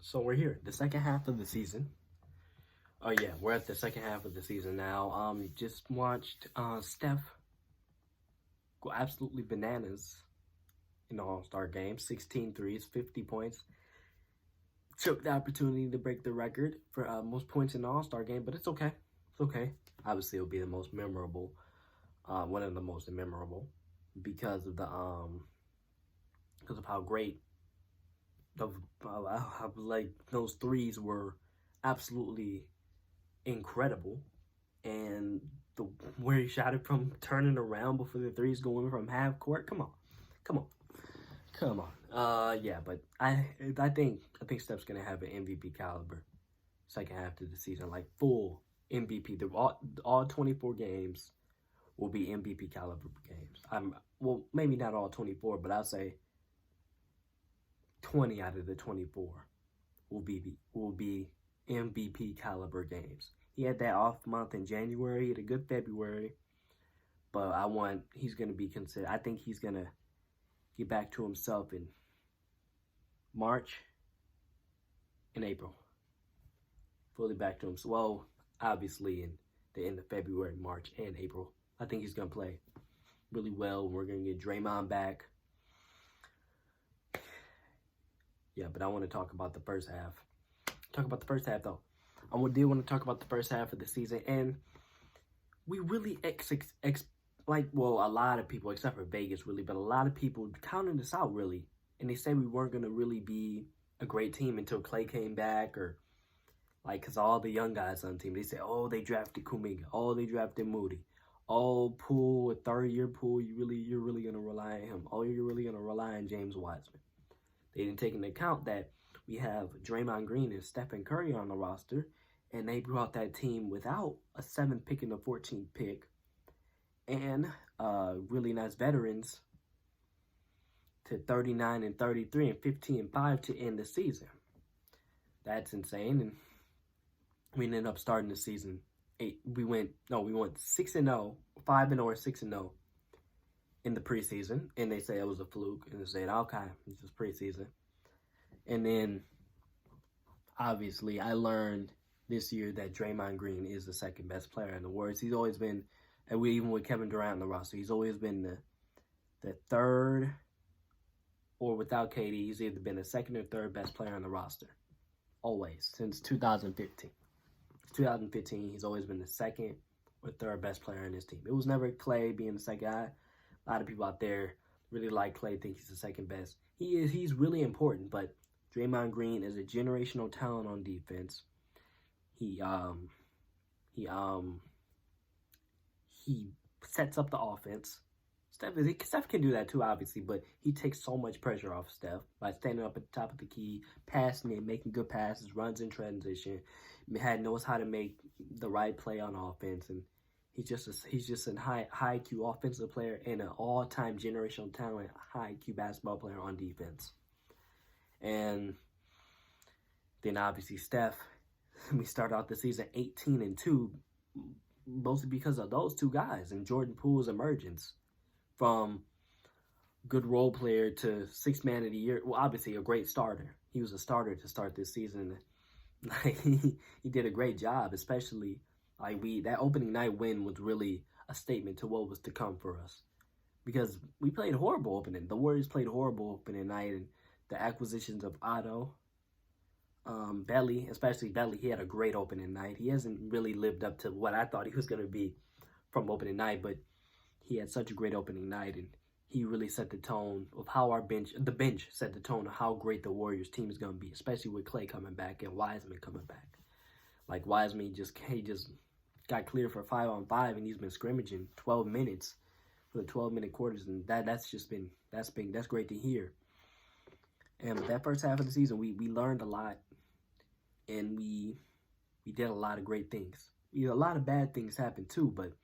So we're here, the second half of the season. Oh yeah, we're at the second half of the season now. Just watched Steph go absolutely bananas in the All-Star game. 16 threes, 50 points. Took the opportunity to break the record for most points in the All-Star game, but it's okay. It's okay. Obviously, it'll be the most memorable, one of the most memorable, because of how great like those threes were absolutely incredible, and the where he shot it from, turning around before the threes going from half court. Come on. Yeah, but I think Steph's gonna have an MVP caliber second half of the season, like full MVP. All 24 games will be MVP caliber games. Well, maybe not all 24, but I'll say 20 out of the 24 will be MVP caliber games. He had that off month in January, he had a good February, but he's going to be considered. I think he's going to get back to himself in March and April. Fully back to himself. Well, obviously in the end of February, March, and April. I think he's going to play really well. We're going to get Draymond back. Yeah, but I want to talk about the first half. Though. I do want to talk about the first half of the season, and we really a lot of people, except for Vegas, really, but a lot of people counted us out, really, and they said we weren't going to really be a great team until Clay came back, or because all the young guys on the team, they said, oh, they drafted Kuminga, oh, they drafted Moody, oh, Poole, a third-year Poole, you're really going to rely on him, oh, you're really going to rely on James Wiseman. They didn't take into account that we have Draymond Green and Steph Curry on the roster, and they brought that team without a 7th pick and a 14th pick, and really nice veterans to 39 and 33 and 15 and 5 to end the season. That's insane, and we ended up starting the season 8. We went 6-0, 5-0 or 6-0 in the preseason, and they say it was a fluke, and they said, okay, it's just preseason. And then, obviously, I learned this year that Draymond Green is the second best player in the Warriors. He's always been, and even with Kevin Durant on the roster, he's always been the third, or without KD, he's either been the second or third best player on the roster. Always, since 2015. 2015, he's always been the second or third best player in his team. It was never Clay being the second guy. A lot of people out there really like Clay, think he's the second best. He's really important, but Draymond Green is a generational talent on defense. He sets up the offense. Steph can do that too, obviously, but he takes so much pressure off Steph by standing up at the top of the key, passing it, making good passes, runs in transition. Knows how to make the right play on offense, and he's just a high IQ offensive player and an all-time generational talent, high IQ basketball player on defense. And then obviously Steph, we start out the season 18-2, mostly because of those two guys and Jordan Poole's emergence from good role player to sixth man of the year. Well, obviously a great starter. He was a starter to start this season. He did a great job, especially that opening night win was really a statement to what was to come for us, because we played horrible opening. The Warriors played horrible opening night, and the acquisitions of Otto, Belly, especially Belly, he had a great opening night. He hasn't really lived up to what I thought he was going to be from opening night, but he had such a great opening night, and he really set the tone of how the bench set the tone of how great the Warriors team is going to be, especially with Clay coming back and Wiseman coming back. Like Wiseman he just got cleared for 5-on-5, and he's been scrimmaging 12 minutes for the 12-minute quarters, and that's great to hear. And with that first half of the season, we learned a lot, and we did a lot of great things. A lot of bad things happened too, but it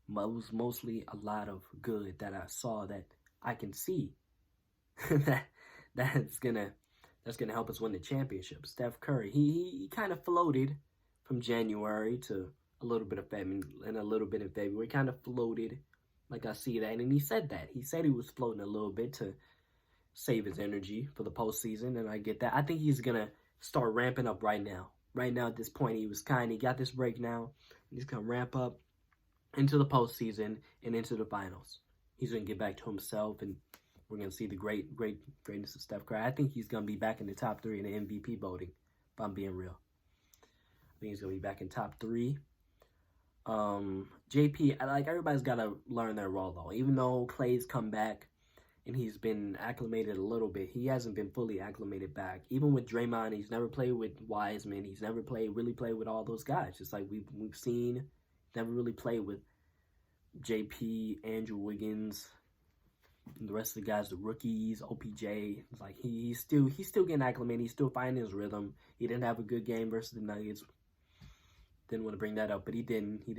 was mostly a lot of good that I saw, that I can see that's gonna help us win the championship. Steph Curry, he kind of floated from January to a little bit of February, and a little bit in February, kind of floated. Like, I see that, and he said that. He said he was floating a little bit to save his energy for the postseason, and I get that. I think he's gonna start ramping up right now. Right now, at this point, he got this break now. He's going to ramp up into the postseason and into the finals. He's going to get back to himself, and we're going to see the greatness of Steph Curry. I think he's going to be back in the top 3 in the MVP voting, if I'm being real. I think he's going to be back in top 3. JP, everybody's got to learn their role, though. Even though Klay's come back and he's been acclimated a little bit, he hasn't been fully acclimated back. Even with Draymond, he's never played with Wiseman. He's never really played with all those guys. Just like we've seen, never really played with JP, Andrew Wiggins, and the rest of the guys, the rookies, OPJ. It's like he's still getting acclimated. He's still finding his rhythm. He didn't have a good game versus the Nuggets. Didn't want to bring that up, but he didn't. He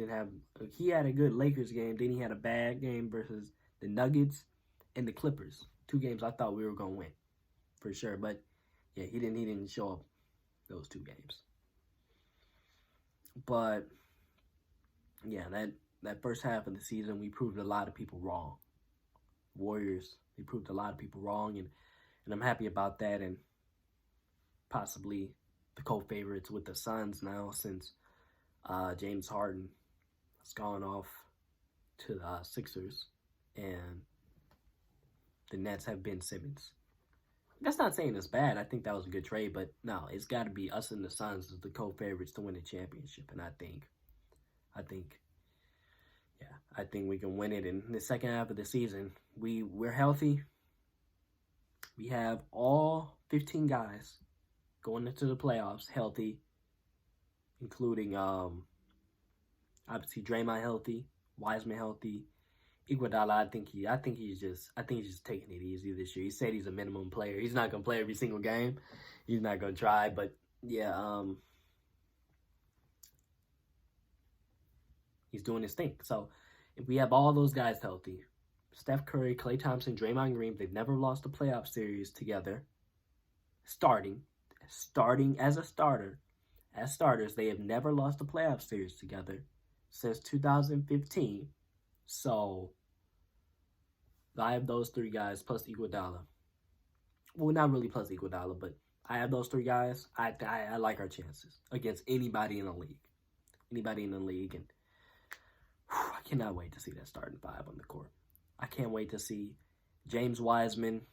had a good Lakers game. Then he had a bad game versus the Nuggets and the Clippers. 2 games I thought we were gonna win for sure. But yeah, he didn't show up those 2 games. But yeah, that first half of the season, we proved a lot of people wrong. Warriors, they proved a lot of people wrong, and I'm happy about that, and possibly the co-favorites with the Suns now, since James Harden has gone off to the Sixers, and the Nets have Ben Simmons. That's not saying it's bad. I think that was a good trade, but no, it's got to be us and the Suns as the co-favorites to win the championship, and I think we can win it in the second half of the season. We're healthy. We have all 15 guys going into the playoffs healthy, including obviously Draymond healthy, Wiseman healthy, Iguodala. I think he's just taking it easy this year. He said he's a minimum player. He's not gonna play every single game. He's not gonna try, but yeah, he's doing his thing. So if we have all those guys healthy, Steph Curry, Klay Thompson, Draymond Green, they've never lost a playoff series together. Starting as a starter. As starters, they have never lost a playoff series together since 2015. So I have those 3 guys plus Iguodala. Well, not really plus Iguodala, but I have those 3 guys. I like our chances against anybody in the league. And I cannot wait to see that starting 5 on the court. I can't wait to see James Wiseman.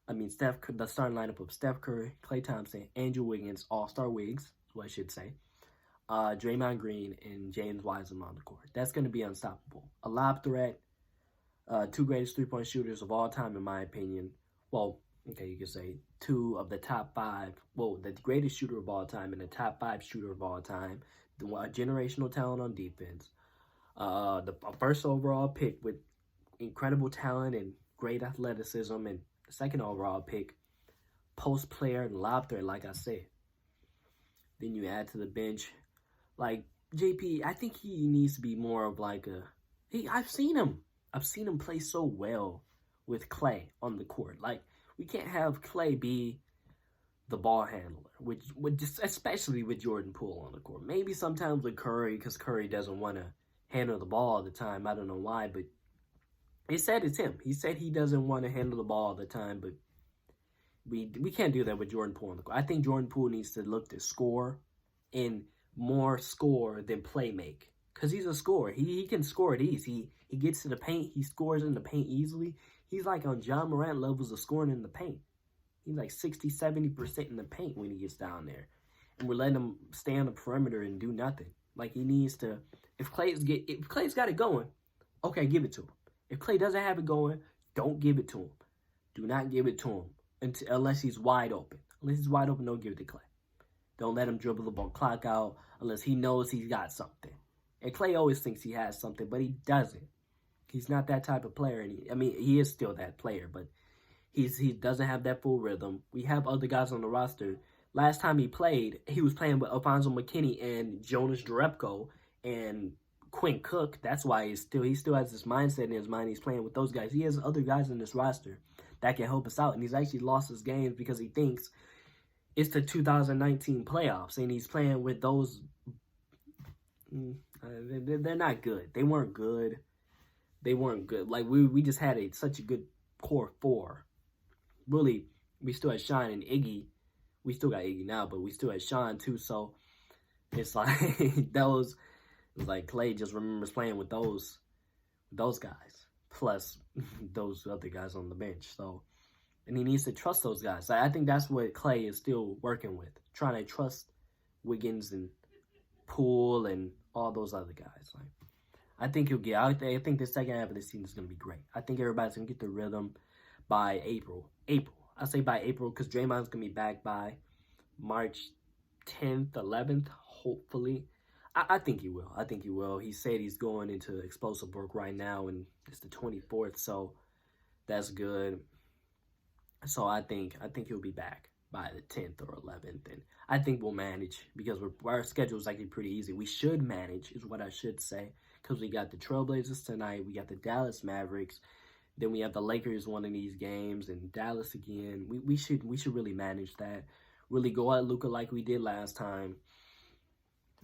The starting lineup of Steph Curry, Klay Thompson, Andrew Wiggins, All-Star Wiggs, is what I should say. Draymond Green and James Wiseman on the court. That's going to be unstoppable. A lob threat, 2 greatest 3-point shooters of all time, in my opinion. Well, okay, you could say 2 of the top 5. Well, the greatest shooter of all time and the top 5 shooter of all time. The generational talent on defense. A first overall pick with incredible talent and great athleticism, and the second overall pick, post player and lob threat, like I said. Then you add to the bench, like JP. I think he needs to be more of like I've seen him play so well with Klay on the court. Like, we can't have Klay be the ball handler, especially with Jordan Poole on the court. Maybe sometimes with Curry, because Curry doesn't want to handle the ball all the time. I don't know why, but he said it's him. He said he doesn't want to handle the ball all the time, but we can't do that with Jordan Poole on the court. I think Jordan Poole needs to look to score, and more score than play make, because he's a scorer. He can score it easy. He gets to the paint. He scores in the paint easily. He's like on John Morant levels of scoring in the paint. He's like 60-70% in the paint when he gets down there, and we're letting him stay on the perimeter and do nothing. Like, he needs to. If Klay's got it going, okay, give it to him. If Klay doesn't have it going, don't give it to him. Do not give it to him unless he's wide open. Unless he's wide open, don't give it to Klay. Don't let him dribble the ball, clock out, unless he knows he's got something. And Klay always thinks he has something, but he doesn't. He's not that type of player. He is still that player, but he doesn't have that full rhythm. We have other guys on the roster. Last time he played, he was playing with Alfonso McKinney and Jonas Jerebko and Quinn Cook. That's why he still has this mindset in his mind. He's playing with those guys. He has other guys in this roster that can help us out, and he's actually lost his games because he thinks it's the 2019 playoffs, and he's playing with those. They're not good. They weren't good. Like, we just had such a good core 4. Really, we still had Sean and Iggy we still got Iggy now, but we still had Sean too. So it's like those. It's like Clay just remembers playing with those guys, plus those other guys on the bench. So, and he needs to trust those guys. I think that's what Clay is still working with, trying to trust Wiggins and Poole and all those other guys. Like, I think he'll get. I think the second half of the season is gonna be great. I think everybody's gonna get the rhythm by April. I say by April because Draymond's gonna be back by March 10th, 11th, hopefully. I think he will. I think he will. He said he's going into explosive work right now, and it's the 24th, so that's good. So I think he'll be back by the 10th or 11th, and I think we'll manage because our schedule is actually pretty easy. We should manage, is what I should say, because we got the Trailblazers tonight, we got the Dallas Mavericks, then we have the Lakers one of these games, and Dallas again. We should really manage that. Really go at Luka like we did last time.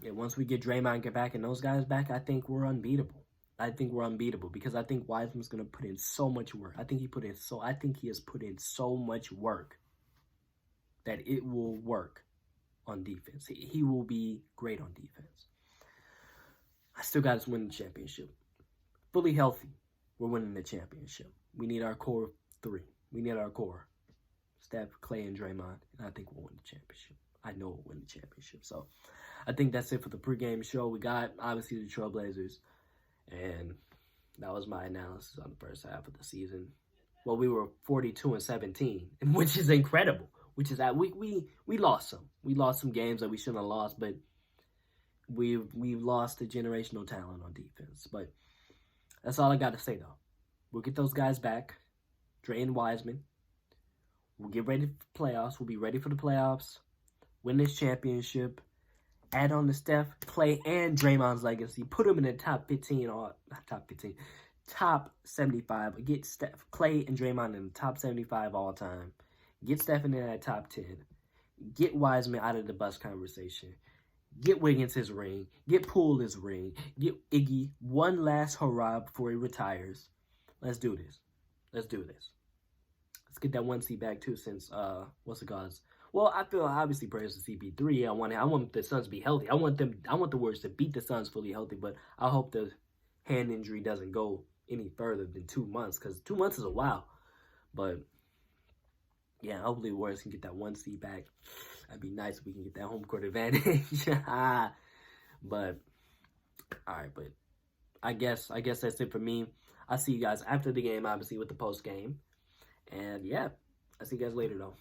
And once we get Draymond back and those guys back, I think we're unbeatable. Because I think Wiseman's gonna put in so much work. I think he has put in so much work that it will work on defense. He will be great on defense. I still got us winning the championship. Fully healthy, we're winning the championship. We need our core three. Steph, Clay, and Draymond, and I think we'll win the championship. I know we'll win the championship. So I think that's it for the pregame show. We got, obviously, the Trailblazers, and that was my analysis on the first half of the season. Well, we were 42-17, which is incredible. Which is that we lost some. We lost some games that we shouldn't have lost, but we've lost a generational talent on defense. But that's all I got to say, though. We'll get those guys back, Dre and Wiseman. We'll get ready for playoffs. We'll be ready for the playoffs. Win this championship. Add on to Steph, Clay, and Draymond's legacy. Put them in the top 15 or not top 15, top 75. Get Steph, Clay, and Draymond in the top 75 all time. Get Steph in that top 10. Get Wiseman out of the bus conversation. Get Wiggins his ring. Get Poole his ring. Get Iggy one last hurrah before he retires. Let's do this. Let's get that 1 seed back too. Since what's it called? Well, I feel obviously prayers to CP3. I want the Suns to be healthy. I want the Warriors to beat the Suns fully healthy. But I hope the hand injury doesn't go any further than 2 months, because 2 months is a while. But yeah, hopefully the Warriors can get that 1 seed back. That'd be nice if we can get that home court advantage. But all right, but I guess that's it for me. I'll see you guys after the game, obviously, with the post game. And yeah, I'll see you guys later though.